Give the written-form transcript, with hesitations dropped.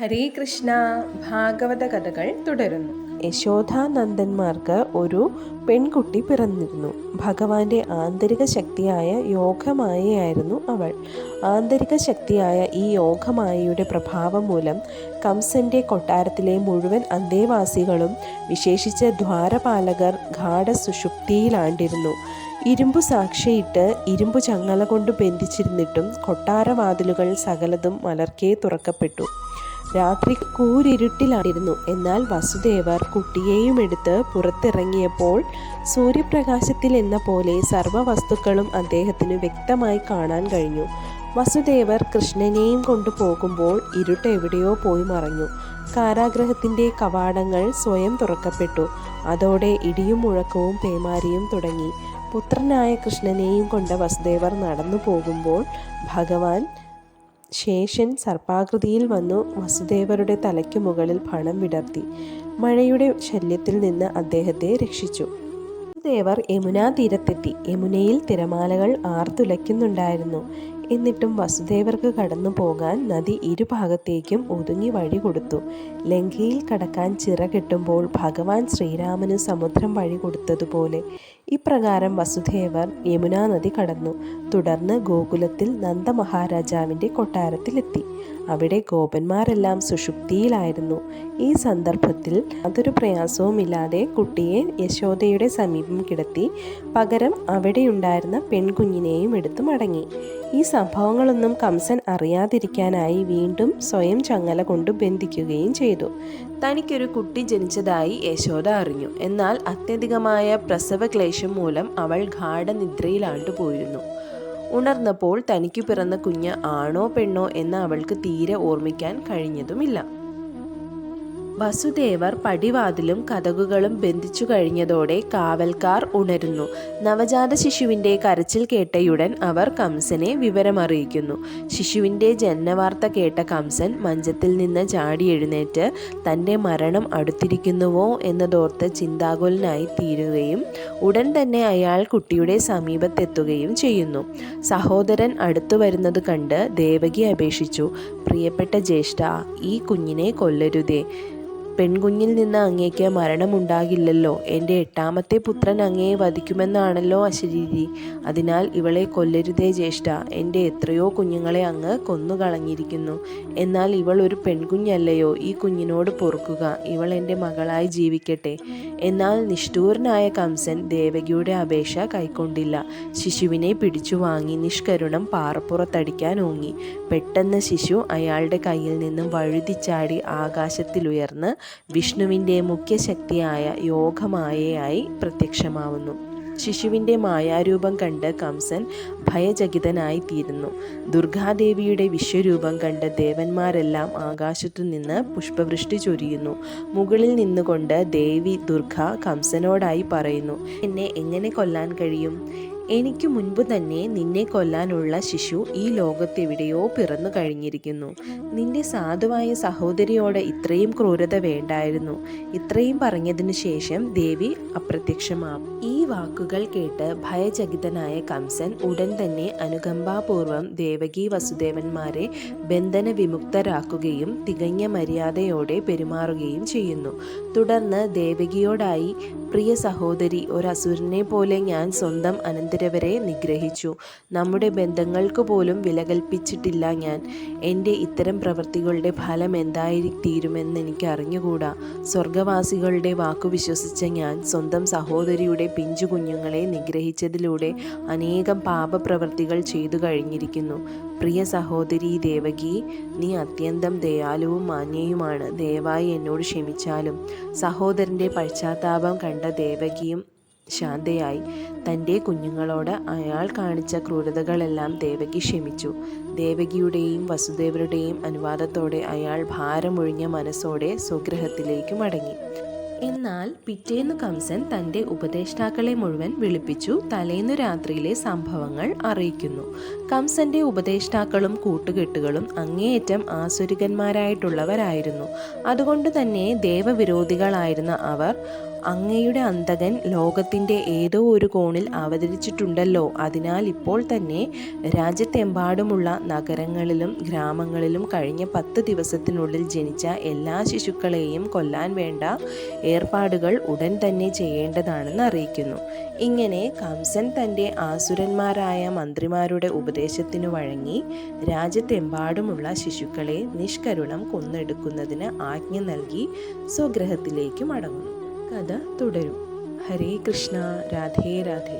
ഹരേ കൃഷ്ണ. ഭാഗവത കഥകൾ തുടരുന്നു. യശോധാനന്ദന്മാർക്ക് ഒരു പെൺകുട്ടി പിറന്നിരുന്നു. ഭഗവാന്റെ ആന്തരിക ശക്തിയായ യോഗമായയായിരുന്നു അവൾ. ആന്തരിക ശക്തിയായ ഈ യോഗമായയുടെ പ്രഭാവം മൂലം കംസന്റെ കൊട്ടാരത്തിലെ മുഴുവൻ അന്തേവാസികളും വിശേഷിച്ച് ദ്വാരപാലകർ ഗാഢസുഷുപ്തിയിലാണ്ടിരുന്നു. ഇരുമ്പു സാക്ഷിയിട്ട് ഇരുമ്പു ചങ്ങല കൊണ്ട് ബന്ധിച്ചിരുന്നിട്ടും കൊട്ടാരവാതിലുകൾ സകലതും മലർക്കേ തുറക്കപ്പെട്ടു. രാത്രി കൂരിരുട്ടിലായിരുന്നു. എന്നാൽ വസുദേവർ കുട്ടിയെയും എടുത്ത് പുറത്തിറങ്ങിയപ്പോൾ സൂര്യപ്രകാശത്തിൽ എന്ന പോലെ സർവ്വ വസ്തുക്കളും അദ്ദേഹത്തിന് വ്യക്തമായി കാണാൻ കഴിഞ്ഞു. വസുദേവർ കൃഷ്ണനെയും കൊണ്ടുപോകുമ്പോൾ ഇരുട്ട് എവിടെയോ പോയി മറഞ്ഞു. കാരാഗ്രഹത്തിൻ്റെ കവാടങ്ങൾ സ്വയം തുറക്കപ്പെട്ടു. അതോടെ ഇടിയും മുഴക്കവും പേമാരിയും തുടങ്ങി. പുത്രനായ കൃഷ്ണനെയും കൊണ്ട് വസുദേവർ നടന്നു പോകുമ്പോൾ ഭഗവാൻ ശേഷൻ സർപ്പാകൃതിയിൽ വന്നു വസുദേവരുടെ തലയ്ക്കു മുകളിൽ ഫണം വിടർത്തി മഴയുടെ ശല്യത്തിൽ നിന്ന് അദ്ദേഹത്തെ രക്ഷിച്ചു. വസുദേവർ യമുനാ തീരത്തെത്തി. യമുനയിൽ തിരമാലകൾ ആർത്തുലയ്ക്കുന്നുണ്ടായിരുന്നു. എന്നിട്ടും വസുദേവർക്ക് കടന്നു പോകാൻ നദി ഇരുഭാഗത്തേക്കും ഒതുങ്ങി വഴി കൊടുത്തു. ലങ്കയിൽ കടക്കാൻ ചിറകെട്ടുമ്പോൾ ഭഗവാൻ ശ്രീരാമന് സമുദ്രം വഴി കൊടുത്തതുപോലെ ഇപ്രകാരം വസുദേവർ യമുനാ നദി കടന്നു. തുടർന്ന് ഗോകുലത്തിൽ നന്ദമഹാരാജാവിൻ്റെ കൊട്ടാരത്തിലെത്തി. അവിടെ ഗോപന്മാരെല്ലാം സുഷുപ്തിയിലായിരുന്നു. ഈ സന്ദർഭത്തിൽ യാതൊരു പ്രയാസവുമില്ലാതെ കുട്ടിയെ യശോദയുടെ സമീപം കിടത്തി പകരം അവിടെയുണ്ടായിരുന്ന പെൺകുഞ്ഞിനെയും എടുത്തു മടങ്ങി. ഈ സംഭവങ്ങളൊന്നും കംസൻ അറിയാതിരിക്കാനായി വീണ്ടും സ്വയം ചങ്ങല കൊണ്ട് ബന്ധിക്കുകയും ചെയ്തു. തനിക്കൊരു കുട്ടി ജനിച്ചതായി യശോദ അറിഞ്ഞു. എന്നാൽ അത്യധികമായ പ്രസവക്ലേശം മൂലം അവൾ ഗാഢനിദ്രയിലാണ്ടുപോയിരുന്നു. ഉണർന്നപ്പോൾ തനിക്കു പിറന്ന കുഞ്ഞ് ആണോ പെണ്ണോ എന്ന് അവൾക്ക് തീരെ ഓർമ്മിക്കാൻ കഴിഞ്ഞതുമില്ല. വസുദേവർ പടിവാതിലും കതകുകളും ബന്ധിച്ചു കഴിഞ്ഞതോടെ കാവൽക്കാർ ഉണരുന്നു. നവജാത ശിശുവിൻ്റെ കരച്ചിൽ കേട്ടയുടൻ അവർ കംസനെ വിവരമറിയിക്കുന്നു. ശിശുവിൻ്റെ ജനനവാർത്ത കേട്ട കംസൻ മഞ്ചത്തിൽ നിന്ന് ചാടി എഴുന്നേറ്റ് തൻ്റെ മരണം അടുത്തിരിക്കുന്നുവോ എന്നതോർത്ത് ചിന്താകുലനായി തീരുകയും ഉടൻ തന്നെ അയാൾ കുട്ടിയുടെ സമീപത്തെത്തുകയും ചെയ്യുന്നു. സഹോദരൻ അടുത്തു വരുന്നത് കണ്ട് ദേവകി അപേക്ഷിച്ചു, "പ്രിയപ്പെട്ട ജ്യേഷ്ഠ, ഈ കുഞ്ഞിനെ കൊല്ലരുതേ. പെൺകുഞ്ഞിൽ നിന്ന് അങ്ങേക്ക് മരണമുണ്ടാകില്ലല്ലോ. എൻ്റെ 8ാമത്തെ പുത്രൻ അങ്ങയെ വധിക്കുമെന്നാണല്ലോ അശരീരി. അതിനാൽ ഇവളെ കൊല്ലരുതേ ജ്യേഷ്ഠ. എൻ്റെ എത്രയോ കുഞ്ഞുങ്ങളെ അങ്ങ് കൊന്നുകളഞ്ഞിരിക്കുന്നു. എന്നാൽ ഇവൾ ഒരു പെൺകുഞ്ഞല്ലയോ. ഈ കുഞ്ഞിനോട് പൊറുക്കുക. ഇവൾ എൻ്റെ മകളായി ജീവിക്കട്ടെ." എന്നാൽ നിഷ്ഠൂരനായ കംസൻ ദേവകിയുടെ അപേക്ഷ കൈക്കൊണ്ടില്ല. ശിശുവിനെ പിടിച്ചു വാങ്ങി നിഷ്കരുണം പാറപ്പുറത്തടിക്കാൻ ഓങ്ങി. പെട്ടെന്ന് ശിശു അയാളുടെ കയ്യിൽ നിന്നും വഴുതിച്ചാടി ആകാശത്തിലുയർന്ന് വിഷ്ണുവിൻ്റെ മുഖ്യശക്തിയായ യോഗമായയായി പ്രത്യക്ഷമാവുന്നു. ശിശുവിൻ്റെ മായാരൂപം കണ്ട് കംസൻ ഭയചകിതനായി തീരുന്നു. ദുർഗാദേവിയുടെ വിശ്വരൂപം കണ്ട് ദേവന്മാരെല്ലാം ആകാശത്തു നിന്ന് പുഷ്പവൃഷ്ടി ചൊരിയുന്നു. മുകളിൽ നിന്നുകൊണ്ട് ദേവി ദുർഗ കംസനോടായി പറയുന്നു, "എന്നെ എങ്ങനെ കൊല്ലാൻ കഴിയും? എനിക്ക് മുൻപ് തന്നെ നിന്നെ കൊല്ലാനുള്ള ശിശു ഈ ലോകത്തെവിടെയോ പിറന്നു കഴിഞ്ഞിരിക്കുന്നു. നിന്റെ സാധുവായ സഹോദരിയോട് ഇത്രയും ക്രൂരത വേണ്ടായിരുന്നു." ഇത്രയും പറഞ്ഞതിനു ശേഷം ദേവി അപ്രത്യക്ഷമാവും. ഈ വാക്കുകൾ കേട്ട് ഭയചകിതനായ കംസൻ ഉടൻ തന്നെ അനുകമ്പാപൂർവം ദേവകി വസുദേവന്മാരെ ബന്ധന വിമുക്തരാക്കുകയും തികഞ്ഞ മര്യാദയോടെ പെരുമാറുകയും ചെയ്യുന്നു. തുടർന്ന് ദേവകിയോടായി, "പ്രിയ സഹോദരി, ഒരസുരനെ പോലെ ഞാൻ സ്വന്തം അനന്തരവരെ നിഗ്രഹിച്ചു. നമ്മുടെ ബന്ധങ്ങൾക്ക് പോലും വില കൽപ്പിച്ചിട്ടില്ല ഞാൻ. എൻ്റെ ഇത്തരം പ്രവൃത്തികളുടെ ഫലം എന്തായിത്തീരുമെന്ന് എനിക്ക് അറിഞ്ഞുകൂടാ. സ്വർഗവാസികളുടെ വാക്കു വിശ്വസിച്ച ഞാൻ സ്വന്തം സഹോദരിയുടെ പിഞ്ചു കുഞ്ഞുങ്ങളെ നിഗ്രഹിച്ചതിലൂടെ അനേകം പാപപ്രവൃത്തികൾ ചെയ്തു കഴിഞ്ഞിരിക്കുന്നു. പ്രിയ സഹോദരി ദേവകി, നീ അത്യന്തം ദയാലുവും മാന്യയുമാണ്. ദയവായി എന്നോട് ക്ഷമിച്ചാലും." സഹോദരൻ്റെ പശ്ചാത്താപം കണ്ട ദേവകിയും ശാന്തയായി. തൻ്റെ കുഞ്ഞുങ്ങളോട് അയാൾ കാണിച്ച ക്രൂരതകളെല്ലാം ദേവകി ക്ഷമിച്ചു. ദേവകിയുടെയും വസുദേവരുടെയും അനുവാദത്തോടെ അയാൾ ഭാരമൊഴിഞ്ഞ മനസ്സോടെ സ്വഗൃഹത്തിലേക്ക് മടങ്ങി. എന്നാൽ പിറ്റേന്നു കംസൻ തൻ്റെ ഉപദേഷ്ടാക്കളെ മുഴുവൻ വിളിപ്പിച്ചു തലേന്നു രാത്രിയിലെ സംഭവങ്ങൾ അറിയിക്കുന്നു. കംസന്റെ ഉപദേഷ്ടാക്കളും കൂട്ടുകെട്ടുകളും അങ്ങേയറ്റം ആസുരികന്മാരായിട്ടുള്ളവരായിരുന്നു. അതുകൊണ്ട് തന്നെ ദേവവിരോധികളായിരുന്ന അവർ അങ്ങയുടെ അന്തകൻ ലോകത്തിൻ്റെ ഏതോ ഒരു കോണിൽ അവതരിച്ചിട്ടുണ്ടല്ലോ, അതിനാൽ ഇപ്പോൾ തന്നെ രാജ്യത്തെമ്പാടുമുള്ള നഗരങ്ങളിലും ഗ്രാമങ്ങളിലും കഴിഞ്ഞ 10 ദിവസത്തിനുള്ളിൽ ജനിച്ച എല്ലാ ശിശുക്കളെയും കൊല്ലാൻ വേണ്ട ഏർപ്പാടുകൾ ഉടൻ തന്നെ ചെയ്യേണ്ടതാണെന്ന് അറിയിക്കുന്നു. ഇങ്ങനെ കംസൻ തൻ്റെ ആസുരന്മാരായ മന്ത്രിമാരുടെ ഉപദേശത്തിനു വഴങ്ങി രാജ്യത്തെമ്പാടുമുള്ള ശിശുക്കളെ നിഷ്കരുണം കൊന്നെടുക്കുന്നതിന് ആജ്ഞ നൽകി സ്വഗൃഹത്തിലേക്ക് മടങ്ങുന്നു. കഥ തുടരും. ഹരേ കൃഷ്ണ. രാധേ രാധേ.